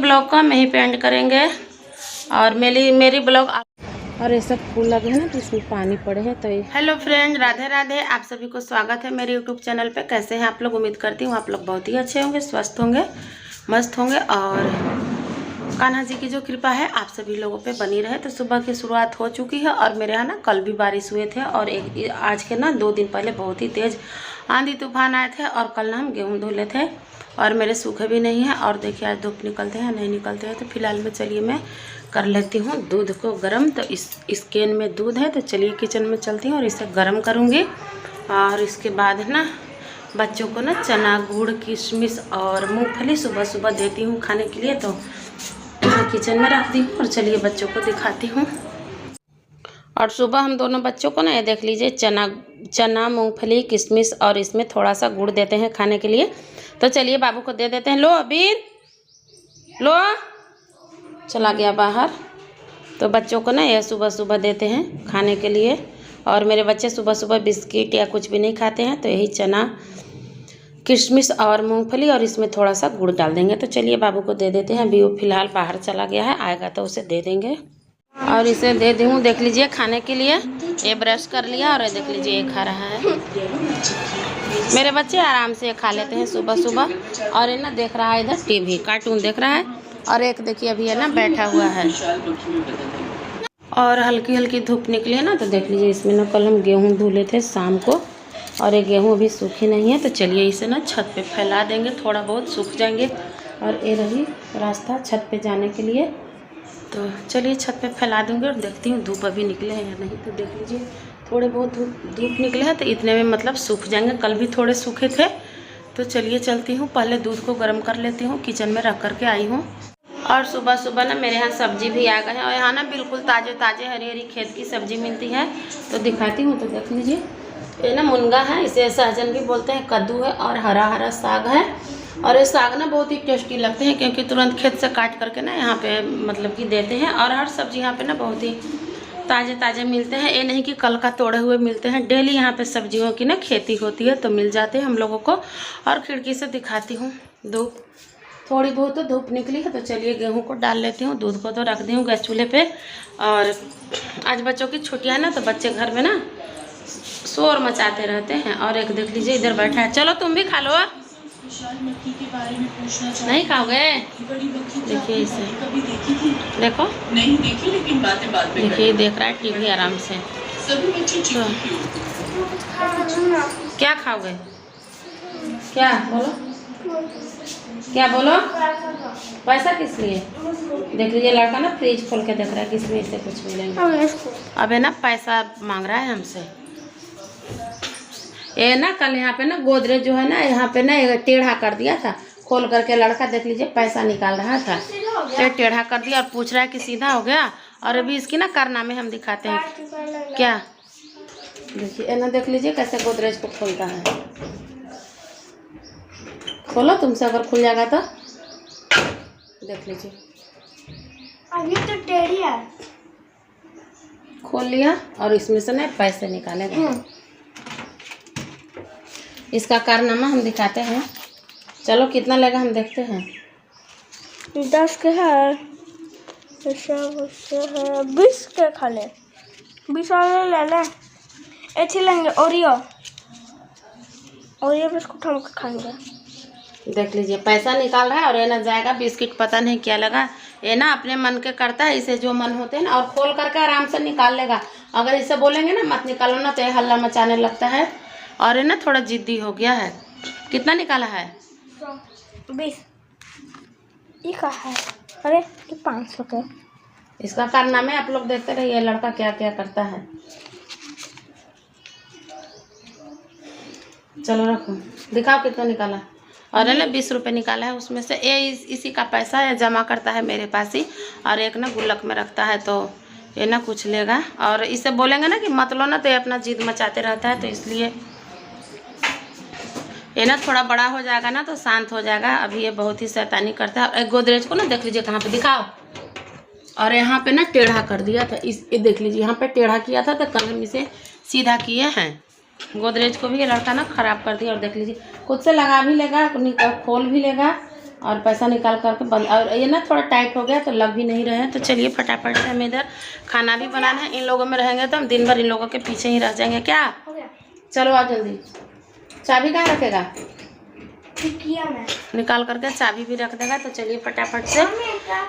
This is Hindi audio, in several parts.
ब्लॉग का मैं ही पेंट करेंगे। और मेरी ब्लॉग और ये सब फूल लगे हैं ना तो इसमें पानी पड़े हैं तो ये। Hello friend, Radhe Radhe. आप सभी को स्वागत है मेरे यूट्यूब चैनल पे। कैसे हैं आप लोग? उम्मीद करती हूँ आप लोग बहुत ही अच्छे होंगे, स्वस्थ होंगे, मस्त होंगे और कान्हा जी की जो कृपा है आप सभी लोगों पे बनी रहे। तो सुबह की शुरुआत हो चुकी है और मेरे यहाँ ना कल भी बारिश हुए थे और आज के ना 2 दिन पहले बहुत ही तेज़ आंधी तूफान आए थे और कल ना हम गेहूँ धुले थे और मेरे सूखे भी नहीं है। और देखिए आज धूप निकलते हैं नहीं निकलते हैं। तो फिलहाल में चलिए मैं कर लेती हूँ दूध को गर्म। तो इस कैन में दूध है तो चलिए किचन में चलती हूँ और इसे गर्म करूँगी। और इसके बाद ना बच्चों को ना चना गुड़ किशमिश और मूंगफली सुबह सुबह देती हूँ खाने के लिए। तो मैं किचन में रखती हूँ और चलिए बच्चों को दिखाती हूँ। और सुबह हम दोनों बच्चों को ना ये देख लीजिए चना मूंगफली किशमिश और इसमें थोड़ा सा गुड़ देते हैं खाने के लिए। तो चलिए बाबू को दे देते हैं। लो अबीर लो, चला गया बाहर। तो बच्चों को ना यह सुबह सुबह देते हैं खाने के लिए। और मेरे बच्चे सुबह सुबह बिस्किट या कुछ भी नहीं खाते हैं तो यही चना किशमिश और मूंगफली और इसमें थोड़ा सा गुड़ डाल देंगे। तो चलिए बाबू को दे देते हैं। अभी वो फिलहाल बाहर चला गया है, आएगा तो उसे दे देंगे। और इसे दे दूँ देख लीजिए खाने के लिए। ये ब्रश कर लिया और देख लीजिए ये खा रहा है। मेरे बच्चे आराम से खा लेते हैं सुबह सुबह। और ये ना देख रहा है इधर टीवी कार्टून देख रहा है। और एक देखिए अभी है ना बैठा हुआ है। और हल्की हल्की धूप निकली है ना तो देख लीजिए इसमें ना कल हम गेहूँ धुले थे शाम को और ये गेहूँ अभी सूखी नहीं है। तो चलिए इसे ना छत पे फैला देंगे, थोड़ा बहुत सूख जाएंगे। और ये रही रास्ता छत पे जाने के लिए। तो चलिए छत पे फैला दूंगी और देखती हूँ धूप अभी निकले हैं या नहीं। तो देख लीजिए थोड़े बहुत धूप निकले हैं तो इतने में मतलब सूख जाएंगे। कल भी थोड़े सूखे थे। तो चलिए चलती हूँ, पहले दूध को गर्म कर लेती हूँ। किचन में रख करके आई हूँ। और सुबह सुबह ना मेरे यहाँ सब्जी भी आ गए हैं और यहाँ ना बिल्कुल ताज़े ताज़े हरी हरी खेत की सब्जी मिलती है। तो दिखाती हूँ। तो देख लीजिए ये ना मुनगा है, इसे सहजन भी बोलते हैं, कद्दू है और हरा हरा साग है। और ये साग ना बहुत ही टेस्टी लगते हैं क्योंकि तुरंत खेत से काट करके ना यहाँ पे मतलब कि देते हैं। और हर सब्जी यहाँ पे ना बहुत ही ताज़े ताज़े मिलते हैं। ये नहीं कि कल का तोड़े हुए मिलते हैं। डेली यहाँ पे सब्जियों की ना खेती होती है तो मिल जाते हैं हम लोगों को। और खिड़की से दिखाती हूँ धूप, थोड़ी बहुत तो धूप निकली है। तो चलिए गेहूँ को डाल लेती हूँ। दूध को तो रख दी हूँ गैस चूल्हे पे। और आज बच्चों की छुट्टियाँ है ना तो बच्चे घर में ना शोर मचाते रहते हैं। और एक देख लीजिए इधर बैठा है, चलो तुम भी खा लो। नहीं खाओगे? देखिए इसे, देखो नहीं देखी लेकिन बातें देखिए देख रहा है टीवी आराम से। तो क्या खाओगे? क्या बोलो, क्या बोलो? पैसा किस लिए? देख लीजिए लड़का ना फ्रिज खोल के देख रहा है किसमें इससे कुछ मिलेंगे। अब है ना पैसा मांग रहा है हमसे। ये ना कल यहाँ पे ना गोदरेज जो है ना यहाँ पे ना टेढ़ा कर दिया था, खोल करके लड़का देख लीजिए पैसा निकाल रहा था तो टेढ़ा कर दिया और पूछ रहा है कि सीधा हो गया। और अभी इसकी ना कारनामे हम दिखाते हैं। क्या देखिए ना, देख लीजिए कैसे गोदरेज को खोलता है। खोलो, तुमसे अगर खुल जाएगा तो देख लीजिए। अभी तो टेढ़ी है। खोल लिया और इसमें से ना पैसे निकालेगा। इसका कारनामा हम दिखाते हैं। चलो कितना लेगा हम देखते हैं। 10 के है, 20 के खा ले, 20 वाले ले ले। ऐसे लेंगे ओरियो बिस्कुट हम खाएंगे। देख लीजिए पैसा निकाल रहा है और ये ना जाएगा बिस्किट, पता नहीं क्या लगा। ये ना अपने मन के करता है, इसे जो मन होते हैं ना और खोल करके आराम से निकाल लेगा। अगर इसे बोलेंगे ना मत निकालो ना तो ये हल्ला मचाने लगता है। और ये ना थोड़ा जिद्दी हो गया है। कितना निकाला है? 20। ये का है? अरे ये 500 का। इसका कारनामे आप लोग देखते रहिए लड़का क्या क्या करता है। चलो रखो, दिखाओ कितना निकाला। और है ना 20 रुपये निकाला है उसमें से। ये इसी का पैसा है, जमा करता है मेरे पास ही। और एक ना गुल्लक में रखता है तो ये ना कुछ लेगा। और इसे बोलेंगे ना कि मत लो ना तो ये अपना जिद मचाते रहता है। तो इसलिए ये ना थोड़ा बड़ा हो जाएगा ना तो शांत हो जाएगा। अभी ये बहुत ही शैतानी करता है। एक गोदरेज को ना देख लीजिए कहाँ पे, दिखाओ। और यहाँ पे ना टेढ़ा कर दिया था। ये देख लीजिए यहाँ पे टेढ़ा किया था तो कल हम इसे सीधा किए हैं। गोदरेज को भी ये लड़का ना ख़राब कर दिया। और देख लीजिए खुद से लगा भी लेगा, खोल भी लेगा और पैसा निकाल करके बंद, और ये ना थोड़ा टाइट हो गया तो लग भी नहीं रहे हैं। तो चलिए फटाफट से हमें इधर खाना भी बनाना है। इन लोगों में रहेंगे तो हम दिन भर इन लोगों के पीछे ही रह जाएंगे। क्या हो गया? चलो आओ जल्दी। चाबी कहाँ रखेगा? किया मैं निकाल करके चाबी भी रख देगा। तो चलिए फटाफट से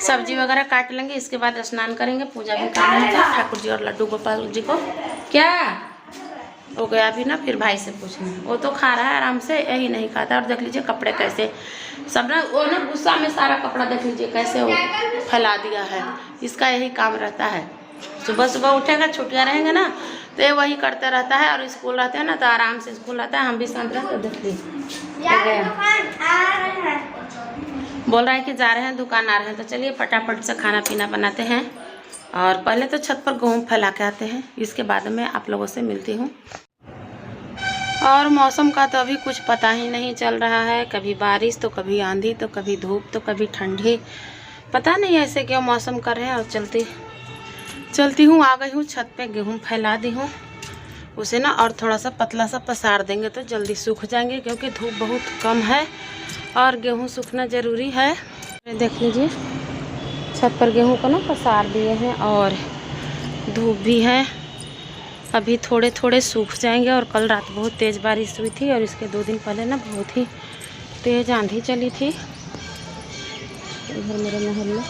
सब्जी वगैरह काट लेंगे, इसके बाद स्नान करेंगे, पूजा भी करना है ठाकुर जी और लड्डू गोपाल जी को। क्या हो गया अभी ना, फिर भाई से पूछना। वो तो खा रहा है आराम से, यही नहीं खाता। और देख लीजिए कपड़े कैसे सब ना, वो ना गुस्सा में सारा कपड़ा देख लीजिए कैसे वो फैला दिया है। इसका यही काम रहता है, सुबह सुबह उठेगा, छुट्टियाँ रहेंगे ना तो ये वही करते रहता है। और स्कूल रहते हैं ना तो आराम से स्कूल रहता है, हम भी शांत रहते। देख लीजिए बोल रहा है कि जा रहे हैं दुकान आ रहे हैं। तो चलिए फटाफट से खाना पीना बनाते हैं और पहले तो छत पर गेहूँ फैला के आते हैं, इसके बाद में आप लोगों से मिलती हूँ। और मौसम का तो अभी कुछ पता ही नहीं चल रहा है, कभी बारिश तो कभी आंधी तो कभी धूप तो कभी ठंडी, पता नहीं ऐसे क्यों मौसम कर रहे हैं। और चलती हूँ, आ गई हूँ छत पे, गेहूँ फैला दी हूँ उसे ना, और थोड़ा सा पतला सा पसार देंगे तो जल्दी सूख जाएंगे, क्योंकि धूप बहुत कम है और गेहूँ सूखना ज़रूरी है। देख लीजिए छत पर गेहूँ को ना पसार दिए हैं और धूप भी है, अभी थोड़े थोड़े सूख जाएंगे। और कल रात बहुत तेज़ बारिश हुई थी और इसके 2 दिन पहले ना बहुत ही तेज़ आंधी चली थी। इधर मेरे मोहल्ले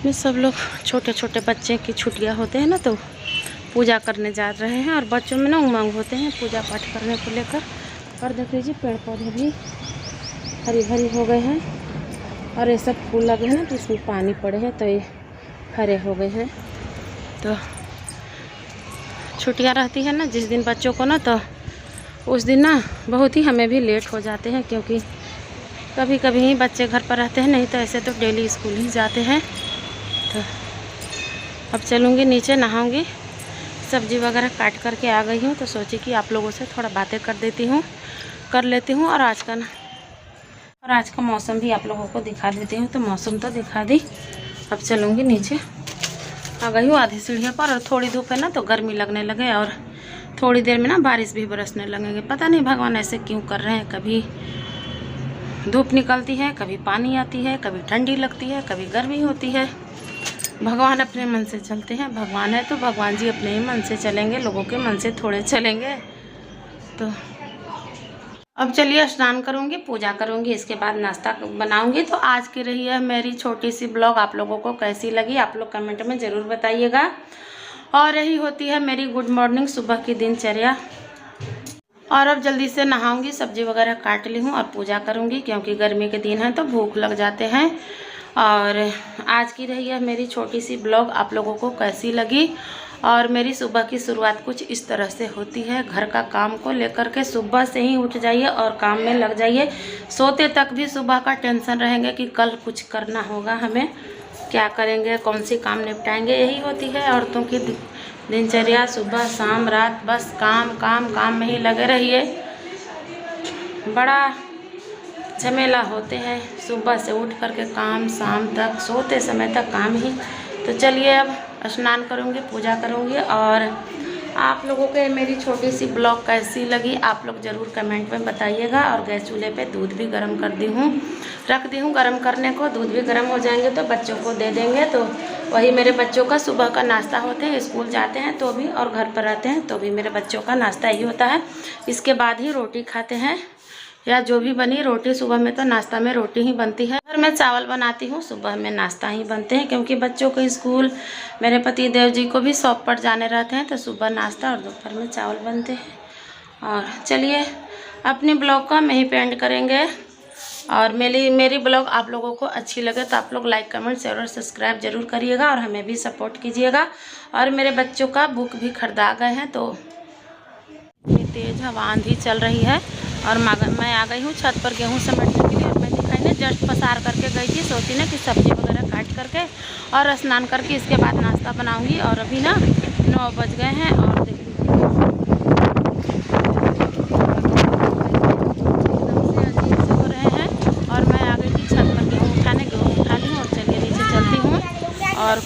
में सब लोग छोटे छोटे बच्चे की छुट्टियां होते हैं ना तो पूजा करने जा रहे हैं, और बच्चों में ना उमंग होते हैं पूजा पाठ करने को लेकर। और देख लीजिए पेड़ पौधे भी हरी भरी हो गए हैं, और ये सब फूल लगे हैं ना तो इसमें पानी पड़े हैं तो ये हरे हो गए हैं। तो छुट्टियां रहती है ना जिस दिन बच्चों को ना, तो उस दिन ना बहुत ही हमें भी लेट हो जाते हैं, क्योंकि कभी कभी ही बच्चे घर पर रहते हैं, नहीं तो ऐसे तो डेली स्कूल ही जाते हैं। तो अब चलूँगी नीचे, नहाऊँगी, सब्जी वगैरह काट करके आ गई हूँ। तो सोची कि आप लोगों से थोड़ा बातें कर लेती हूँ और आज का मौसम भी आप लोगों को दिखा देती हूँ। तो मौसम तो दिखा दी, अब चलूँगी नीचे। आ गई हूँ आधी सीढ़ियों पर, और थोड़ी धूप है ना तो गर्मी लगने लगे, और थोड़ी देर में ना बारिश भी बरसने लगेंगे। पता नहीं भगवान ऐसे क्यों कर रहे हैं, कभी धूप निकलती है, कभी पानी आती है, कभी ठंडी लगती है, कभी गर्मी होती है। भगवान अपने मन से चलते हैं, भगवान है तो भगवान जी अपने ही मन से चलेंगे, लोगों के मन से थोड़े चलेंगे। तो अब चलिए स्नान करूँगी, पूजा करूँगी, इसके बाद नाश्ता बनाऊँगी। तो आज की रही है मेरी छोटी सी ब्लॉग, आप लोगों को कैसी लगी आप लोग कमेंट में ज़रूर बताइएगा। और यही होती है मेरी गुड मॉर्निंग सुबह की दिनचर्या। और अब जल्दी से नहाऊंगी, सब्जी वगैरह काट ली हूँ और पूजा करूँगी, क्योंकि गर्मी के दिन है तो भूख लग जाते हैं। और आज की रही है मेरी छोटी सी ब्लॉग, आप लोगों को कैसी लगी। और मेरी सुबह की शुरुआत कुछ इस तरह से होती है, घर का काम को लेकर के सुबह से ही उठ जाइए और काम में लग जाइए। सोते तक भी सुबह का टेंशन रहेंगे कि कल कुछ करना होगा, हमें क्या करेंगे, कौन सी काम निपटाएंगे। यही होती है औरतों की दिनचर्या, सुबह शाम रात बस काम काम काम में ही लगे रहिए। बड़ा झमेला होते हैं सुबह से उठ करके काम, शाम तक सोते समय तक काम ही। तो चलिए अब स्नान करूँगी, पूजा करूँगी। और आप लोगों के मेरी छोटी सी ब्लॉग कैसी लगी आप लोग ज़रूर कमेंट में बताइएगा। और गैस चूल्हे पे दूध भी गर्म रख दी हूँ गर्म करने को। दूध भी गर्म हो जाएंगे तो बच्चों को दे देंगे। तो वही मेरे बच्चों का सुबह का नाश्ता होते हैं, स्कूल जाते हैं तो भी और घर पर रहते हैं तो भी मेरे बच्चों का नाश्ता यही होता है। इसके बाद ही रोटी खाते हैं या जो भी बनी रोटी। सुबह में तो नाश्ता में रोटी ही बनती है। घर में चावल बनाती हूँ, सुबह में नाश्ता ही बनते हैं, क्योंकि बच्चों को स्कूल, मेरे पति देव जी को भी शॉप पर जाने रहते हैं तो सुबह नाश्ता और दोपहर में चावल बनते हैं। और चलिए अपनी ब्लॉग का मैं ही पेंड करेंगे। और मेरी ब्लॉग आप लोगों को अच्छी लगे तो आप लोग लाइक कमेंट शेयर और सब्सक्राइब जरूर करिएगा और हमें भी सपोर्ट कीजिएगा। और मेरे बच्चों का बुक भी खरीदा गए हैं। तो इतनी तेज़ हवा आंधी चल रही है और मैं आ गई हूँ छत पर गेहूँ समेटने के लिए। और मैं दिखाई ने जस्ट पसार करके गई थी, सोची ना कि सब्जी वगैरह काट करके और स्नान करके इसके बाद नाश्ता बनाऊँगी। और अभी ना 9 बज गए हैं और देख लीजिए एकदम से अजीब से हो रहे हैं। और मैं आ गई थी छत पर गेहूँ उठा ली हूँ। और चलिए नीचे चलती हूँ। और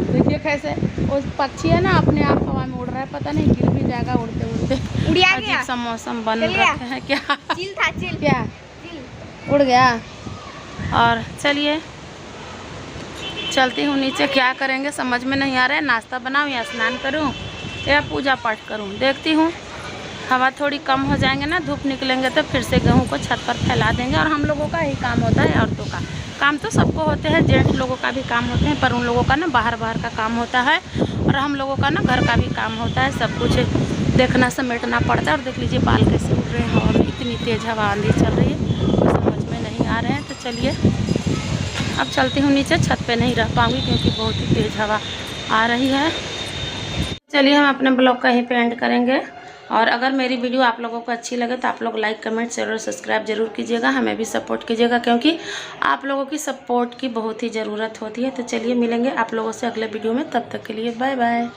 देखिए कैसे वो पक्षी है ना अपने आप हवा हवा में उड़ रहा है, पता नहीं गिर भी जाएगा उड़ते उड़ते। उड़िया अजीब गया। सा मौसम बन चल गया। रखा है क्या? चिल था, चिल क्या चिल। उड़ गया? और चलिए चलती हूँ नीचे। क्या करेंगे समझ में नहीं आ रहा है, नाश्ता बनाऊँ या स्नान करूँ या पूजा पाठ करूँ, देखती हूँ। हवा थोड़ी कम हो जाएंगे ना, धूप निकलेंगे तो फिर से गेहूँ को छत पर फैला देंगे। और हम लोगों का ही काम होता है, औरतों का काम तो सबको होते हैं, जेंट्स लोगों का भी काम होते हैं, पर उन लोगों का ना बाहर का काम होता है, और हम लोगों का ना घर का भी काम होता है। सब कुछ देखना समेटना पड़ता है। और देख लीजिए बाल कैसे उड़ रहे हैं हवा में, इतनी तेज़ हवा आंधी चल रही है, कुछ समझ में नहीं आ रहे हैं। तो चलिए अब चलती हूँ नीचे, छत पे नहीं रह पाऊँगी क्योंकि बहुत ही तेज़ हवा आ रही है। चलिए हम अपने ब्लॉग का ही एंड करेंगे। और अगर मेरी वीडियो आप लोगों को अच्छी लगे तो आप लोग लाइक कमेंट शेयर और सब्सक्राइब जरूर कीजिएगा, हमें भी सपोर्ट कीजिएगा क्योंकि आप लोगों की सपोर्ट की बहुत ही ज़रूरत होती है। तो चलिए मिलेंगे आप लोगों से अगले वीडियो में, तब तक के लिए बाय बाय।